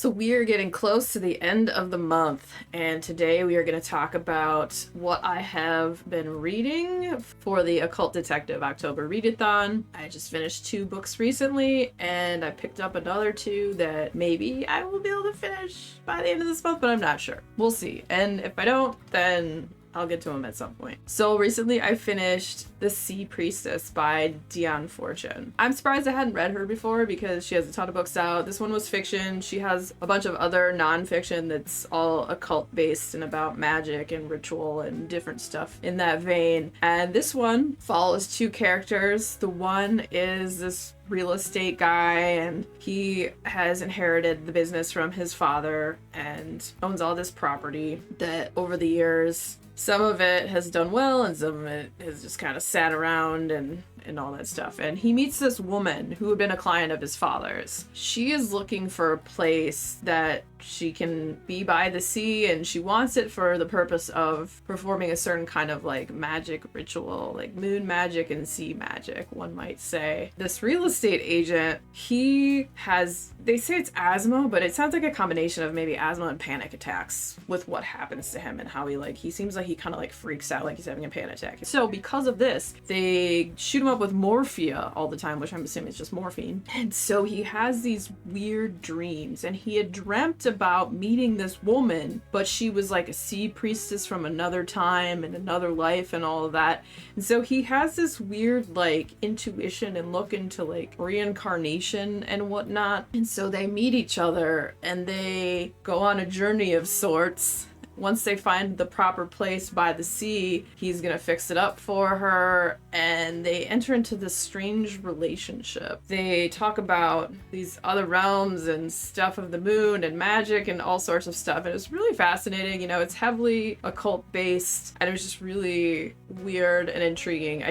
So we are getting close to the end of the month, and today we are going to talk about what I have been reading for the Occult Detective October Readathon. I just finished 2 books recently, and I picked up another 2 that maybe I will be able to finish by the end of this month, but I'm not sure. We'll see. And if I don't, then I'll get to them at some point. So recently I finished The Sea Priestess by Dion Fortune. I'm surprised I hadn't read her before because she has a ton of books out. This one was fiction. She has a bunch of other non-fiction that's all occult based and about magic and ritual and different stuff in that vein. And this one follows 2 characters. The one is this real estate guy, and he has inherited the business from his father and owns all this property that over the years, some of it has done well and some of it has just kind of sat around and all that stuff. And he meets this woman who had been a client of his father's. She is looking for a place that she can be by the sea, and she wants it for the purpose of performing a certain kind of like magic ritual, like moon magic and sea magic, one might say. This real estate agent, he has, they say it's asthma, but it sounds like a combination of maybe asthma and panic attacks with what happens to him and how he seems like he kind of like freaks out like he's having a panic attack. So because of this, they shoot him up with morphia all the time, which I'm assuming is just morphine. And so he has these weird dreams, and he had dreamt about meeting this woman, but she was like a sea priestess from another time and another life and all of that. And so he has this weird like intuition and look into like reincarnation and whatnot. And so they meet each other and they go on a journey of sorts. Once they find the proper place by the sea, he's gonna fix it up for her, and they enter into this strange relationship. They talk about these other realms and stuff of the moon and magic and all sorts of stuff. And it was really fascinating. You know, it's heavily occult based, and it was just really weird and intriguing. I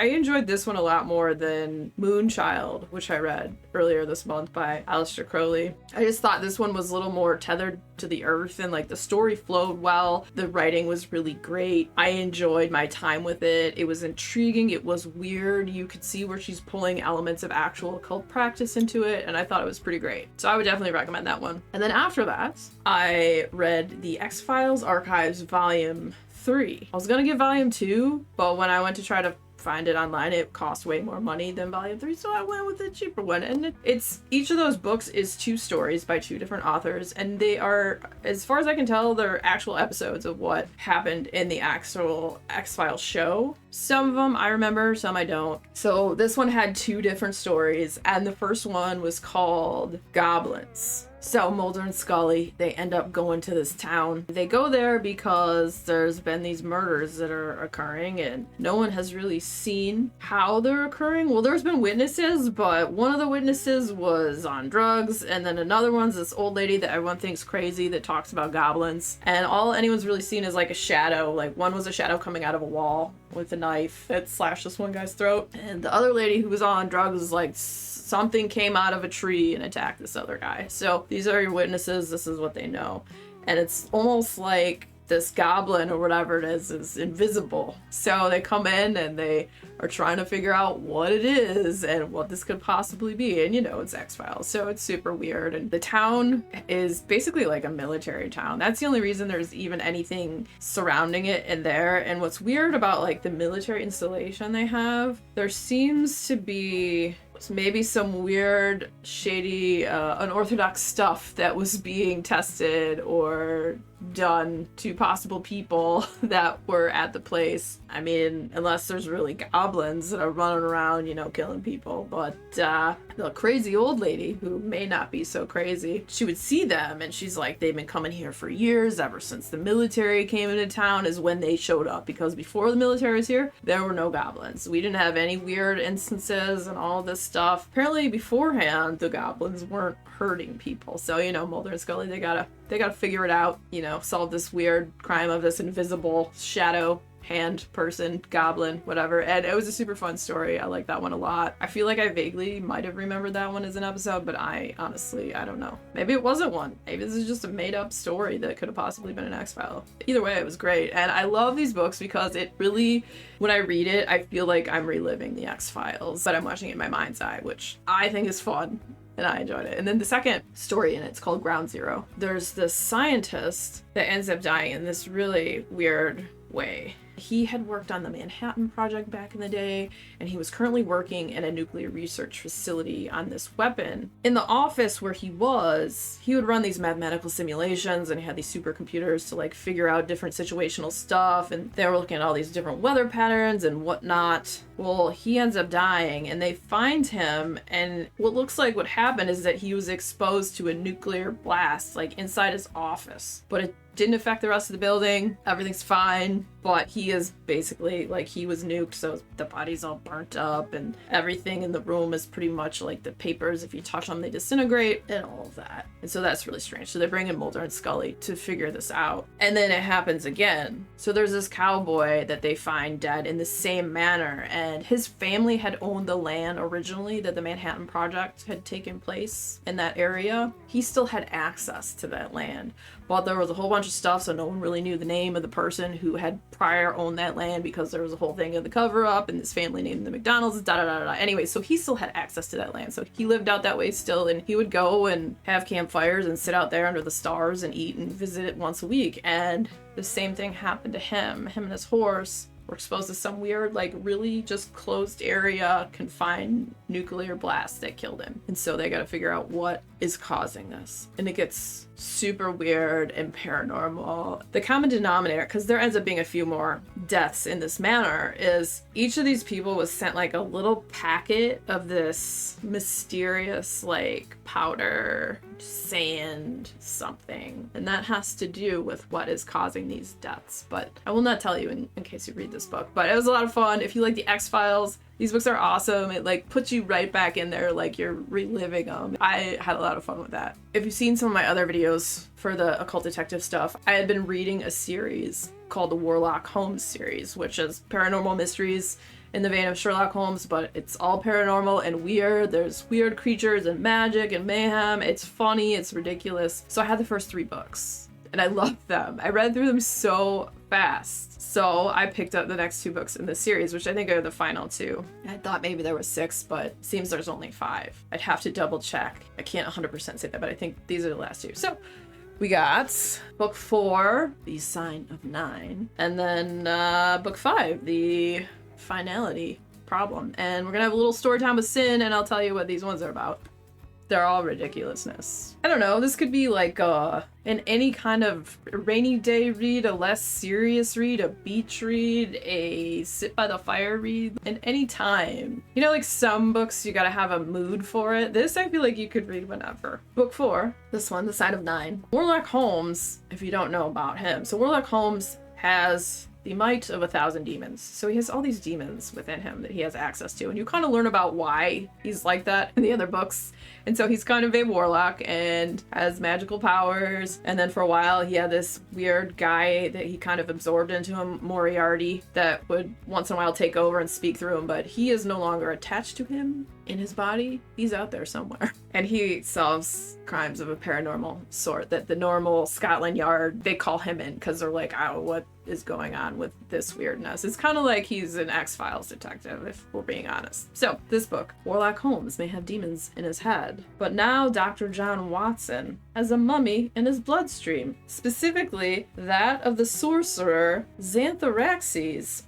enjoyed this one a lot more than Moonchild, which I read earlier this month by Aleister Crowley. I just thought this one was a little more tethered to the earth, and like the story flowed well. The writing was really great. I enjoyed my time with it. It was intriguing. It was weird. You could see where she's pulling elements of actual occult practice into it, and I thought it was pretty great. So I would definitely recommend that one. And then after that, I read the X-Files Archives Volume 3. I was gonna get Volume 2, but when I went to try to find it online, it cost way more money than Volume 3, so I went with the cheaper one. And it's each of those books is 2 stories by 2 different authors, and they are, as far as I can tell, they're actual episodes of what happened in the actual X-Files show. Some of them I remember, some I don't. So this one had 2 different stories, and the first one was called Goblins. So Mulder and Scully, they end up going to this town. They go there because there's been these murders that are occurring, and no one has really seen how they're occurring. Well, there's been witnesses, but one of the witnesses was on drugs, and then another one's this old lady that everyone thinks crazy that talks about goblins. And all anyone's really seen is like a shadow. Like one was a shadow coming out of a wall with a knife that slashed this one guy's throat. And the other lady who was on drugs was like, something came out of a tree and attacked this other guy. So these are your witnesses. This is what they know. And it's almost like this goblin or whatever it is invisible. So they come in and they are trying to figure out what it is and what this could possibly be. And you know, it's X-Files, so it's super weird. And the town is basically like a military town. That's the only reason there's even anything surrounding it in there. And what's weird about like the military installation they have, there seems to be maybe some weird, shady, unorthodox stuff that was being tested or done to possible people that were at the place. I mean, unless there's really goblins that are running around, you know, killing people. But the crazy old lady, who may not be so crazy, she would see them and she's like, they've been coming here for years, ever since the military came into town is when they showed up, because before the military was here, there were no goblins. We didn't have any weird instances and all this stuff. Apparently beforehand, the goblins weren't hurting people. So, you know, Mulder and Scully, they gotta figure it out, you know, solve this weird crime of this invisible shadow hand person, goblin, whatever. And it was a super fun story. I like that one a lot. I feel like I vaguely might have remembered that one as an episode, but I honestly, I don't know. Maybe it wasn't one. Maybe this is just a made up story that could have possibly been an X-File. Either way, it was great. And I love these books because it really, when I read it, I feel like I'm reliving the X-Files, but I'm watching it in my mind's eye, which I think is fun. and I enjoyed it. And then the second story in it's called Ground Zero. There's this scientist that ends up dying in this really weird way. He had worked on the Manhattan Project back in the day, and he was currently working in a nuclear research facility on this weapon. In the office where he would run these mathematical simulations, and he had these supercomputers to like figure out different situational stuff, and they were looking at all these different weather patterns and whatnot. Well, he ends up dying, and they find him, and what looks like what happened is that he was exposed to a nuclear blast, like inside his office. But it didn't affect the rest of the building. Everything's fine, but he is basically like he was nuked, so the body's all burnt up, and everything in the room is pretty much like the papers. If you touch them, they disintegrate, and all of that. And so that's really strange. So they bring in Mulder and Scully to figure this out. And then it happens again. So there's this cowboy that they find dead in the same manner, and his family had owned the land originally that the Manhattan Project had taken place in that area. He still had access to that land. But there was a whole bunch of stuff, so no one really knew the name of the person who had prior owned that land, because there was a whole thing of the cover-up, and his family named the McDonald's, da-da-da-da. Anyway, so he still had access to that land. So he lived out that way still, and he would go and have campfires and sit out there under the stars and eat and visit it once a week. And the same thing happened to him. Him and his horse were exposed to some weird, like really just closed area, confined nuclear blast that killed him. And so they got to figure out what is causing this. And it gets super weird and paranormal. The common denominator, because there ends up being a few more deaths in this manner, is each of these people was sent like a little packet of this mysterious like powder, sand, something. And that has to do with what is causing these deaths. But I will not tell you in case you read this book. But it was a lot of fun. If you like the X-Files, these books are awesome. It like puts you right back in there, like you're reliving them. I had a lot of fun with that. If you've seen some of my other videos for the occult detective stuff, I had been reading a series called the Warlock Holmes series, which is paranormal mysteries in the vein of Sherlock Holmes, but it's all paranormal and weird. There's weird creatures and magic and mayhem. It's funny, it's ridiculous. So I had the first 3 books and I loved them. I read through them so fast. So I picked up the next 2 books in the series, which I think are the final 2. I thought maybe there was 6, but it seems there's only 5. I'd have to double check. I can't 100% say that, but I think these are the last 2. So we got book 4, The Sign of 9, and then book 5, The Finality Problem. And we're gonna have a little story time with Sin, and I'll tell you what these ones are about. They're all ridiculousness. I don't know, this could be like in any kind of rainy day read, a less serious read, a beach read, a sit by the fire read, in any time. You know, like some books you gotta have a mood for it. This I feel like you could read whenever. Book 4, this one, The Sign of 9. Warlock Holmes, if you don't know about him. So Warlock Holmes has the might of 1,000 demons. So he has all these demons within him that he has access to, and you kind of learn about why he's like that in the other books. And so he's kind of a warlock and has magical powers. And then for a while he had this weird guy that he kind of absorbed into him, Moriarty, that would once in a while take over and speak through him, but he is no longer attached to him in his body. He's out there somewhere. And he solves crimes of a paranormal sort that the normal Scotland Yard, they call him in because they're like, oh, what is going on with this weirdness? It's kind of like he's an X-Files detective, if we're being honest. So this book, Warlock Holmes may have demons in his head, but now Dr. John Watson has a mummy in his bloodstream, specifically that of the sorcerer Xantharaxes,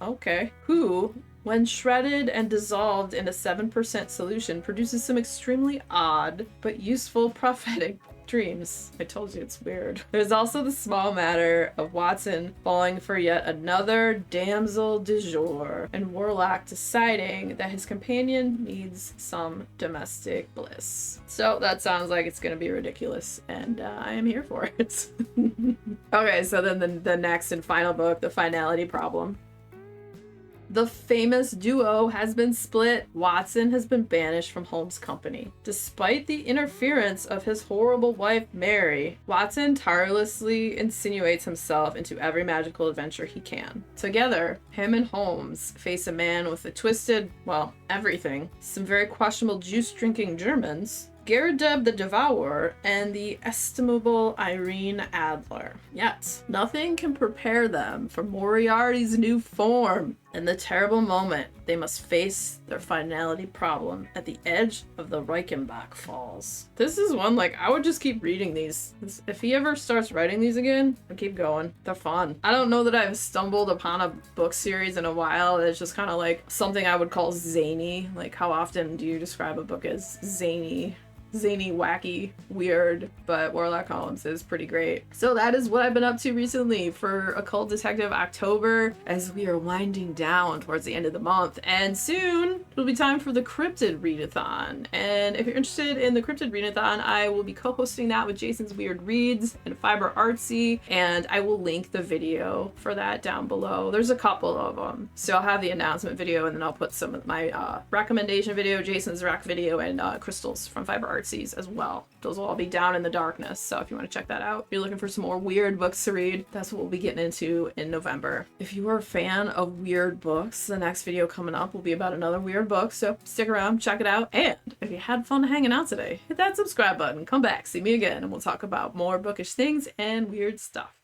who, when shredded and dissolved in a 7% solution, produces some extremely odd but useful prophetic dreams. I told you it's weird. There's also the small matter of Watson falling for yet another damsel du jour, and Warlock deciding that his companion needs some domestic bliss. So that sounds like it's gonna be ridiculous, and I am here for it. Okay, so then the next and final book, The Finality Problem. The famous duo has been split. Watson has been banished from Holmes' company. Despite the interference of his horrible wife, Mary, Watson tirelessly insinuates himself into every magical adventure he can. Together, him and Holmes face a man with a twisted, well, everything, some very questionable juice-drinking Germans, Geradeb the Devourer, and the estimable Irene Adler. Yet, nothing can prepare them for Moriarty's new form. In the terrible moment, they must face their finality problem at the edge of the Reichenbach Falls. This is one, like, I would just keep reading these. If he ever starts writing these again, I'll keep going. They're fun. I don't know that I've stumbled upon a book series in a while that's just kind of like something I would call zany. Like, how often do you describe a book as zany? Zany, wacky, weird, but Warlock Holmes is pretty great. So that is what I've been up to recently for Occult Detective October, as we are winding down towards the end of the month. And soon it'll be time for the Cryptid Readathon. And if you're interested in the Cryptid Readathon, I will be co-hosting that with Jason's Weird Reads and Fiber Artsy, and I will link the video for that down below. There's a couple of them. So I'll have the announcement video, and then I'll put some of my recommendation video, Jason's rec video, and Crystals from Fiber Artsy as well. Those will all be down in the darkness, so if you want to check that out, if you're looking for some more weird books to read, that's what we'll be getting into in November. If you are a fan of weird books, the next video coming up will be about another weird book, so stick around, check it out. And if you had fun hanging out today, hit that subscribe button, come back, see me again, and we'll talk about more bookish things and weird stuff.